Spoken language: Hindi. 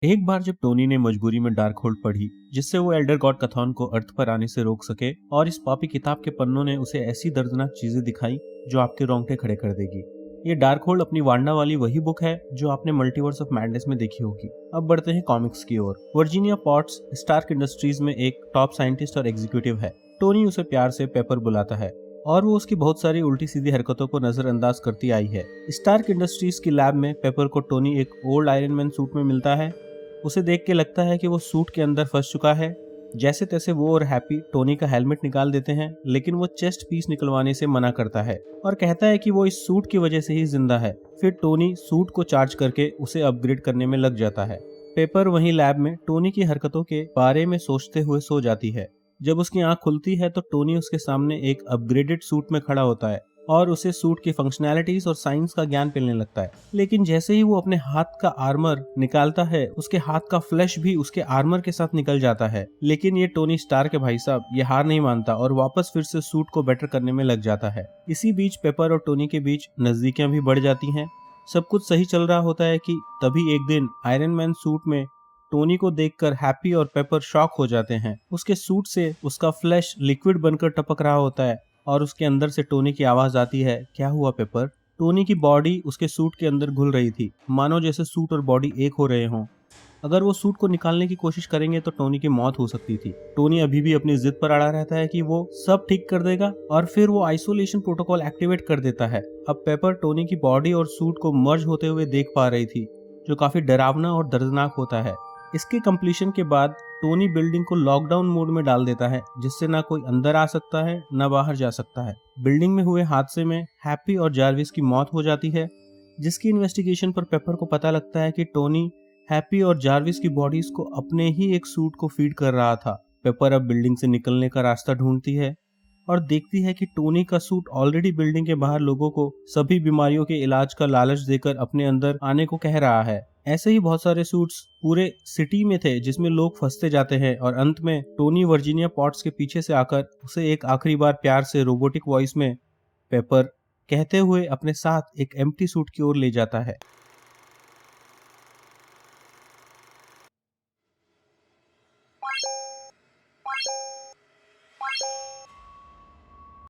एक बार जब टोनी ने मजबूरी में डार्क होल्ड पढ़ी जिससे वो एल्डर गॉड कथॉन को अर्थ पर आने से रोक सके, और इस पापी किताब के पन्नों ने उसे ऐसी दर्दनाक चीजें दिखाई जो आपके रोंगटे खड़े कर देगी। ये डार्क होल्ड अपनी वांडा वाली वही बुक है जो आपने मल्टीवर्स ऑफ मैडनेस में देखी होगी। अब बढ़ते हैं कॉमिक्स की ओर। वर्जीनिया पॉट्स स्टार्क इंडस्ट्रीज में एक टॉप साइंटिस्ट और एग्जीक्यूटिव है। टोनी उसे प्यार से पेपर बुलाता है और वो उसकी बहुत सारी उल्टी सीधी हरकतों को नजरअंदाज करती आई है। स्टार्क इंडस्ट्रीज की लैब में पेपर को टोनी एक ओल्ड आयरन मैन सूट में मिलता है। उसे देख के लगता है कि वो सूट के अंदर फंस चुका है। जैसे तैसे वो और हैप्पी टोनी का हेलमेट निकाल देते हैं, लेकिन वो चेस्ट पीस निकलवाने से मना करता है और कहता है कि वो इस सूट की वजह से ही जिंदा है। फिर टोनी सूट को चार्ज करके उसे अपग्रेड करने में लग जाता है। पेपर वहीं लैब में टोनी की हरकतों के बारे में सोचते हुए सो जाती है। जब उसकी आंख खुलती है तो टोनी उसके सामने एक अपग्रेडेड सूट में खड़ा होता है और उसे सूट की फंक्शनैलिटीज और साइंस का ज्ञान मिलने लगता है। लेकिन जैसे ही वो अपने हाथ का आर्मर निकालता है, उसके हाथ का फ्लैश भी उसके आर्मर के साथ निकल जाता है। लेकिन ये टोनी स्टार्क के भाई साहब ये हार नहीं मानता और वापस फिर से सूट को बेटर करने में लग जाता है। इसी बीच पेपर और टोनी के बीच नजदीकियां भी बढ़ जाती हैं। सब कुछ सही चल रहा होता है कि तभी एक दिन आयरन मैन सूट में टोनी को देखकर हैप्पी और पेपर शॉक हो जाते हैं। उसके सूट से उसका फ्लैश लिक्विड बनकर टपक रहा होता है और उसके अंदर से टोनी की आवाज आती है, क्या हुआ पेपर? टोनी की बॉडी उसके सूट के अंदर घुल रही थी, मानो जैसे सूट और बॉडी एक हो रहे हों। अगर वो सूट को निकालने की कोशिश करेंगे तो टोनी की मौत हो सकती थी। टोनी अभी भी अपनी जिद पर अड़ा रहता है कि वो सब ठीक कर देगा और फिर वो आइसोलेशन प्रोटोकॉल एक्टिवेट कर देता है। अब पेपर टोनी की बॉडी और सूट को मर्ज होते हुए देख पा रही थी, जो काफी डरावना और दर्दनाक होता है। इसके कंप्लीशन के बाद टोनी बिल्डिंग को लॉकडाउन मोड में डाल देता है, जिससे ना कोई अंदर आ सकता है ना बाहर जा सकता है। बिल्डिंग में हुए हादसे में हैप्पी और जार्विस की मौत हो जाती है, जिसकी इन्वेस्टिगेशन पर पेपर को पता लगता है कि टोनी हैप्पी और जार्विस की बॉडीज को अपने ही एक सूट को फीड कर रहा था। पेपर अब बिल्डिंग से निकलने का रास्ता ढूंढती है और देखती है कि टोनी का सूट ऑलरेडी बिल्डिंग के बाहर लोगों को सभी बीमारियों के इलाज का लालच देकर अपने अंदर आने को कह रहा है। ऐसे ही बहुत सारे सूट्स पूरे सिटी में थे जिसमें लोग फंसते जाते हैं और अंत में टोनी वर्जीनिया पॉट्स के पीछे से आकर उसे एक आखिरी बार प्यार से रोबोटिक वॉइस में पेपर कहते हुए अपने साथ एक एम्प्टी सूट की ओर ले जाता है।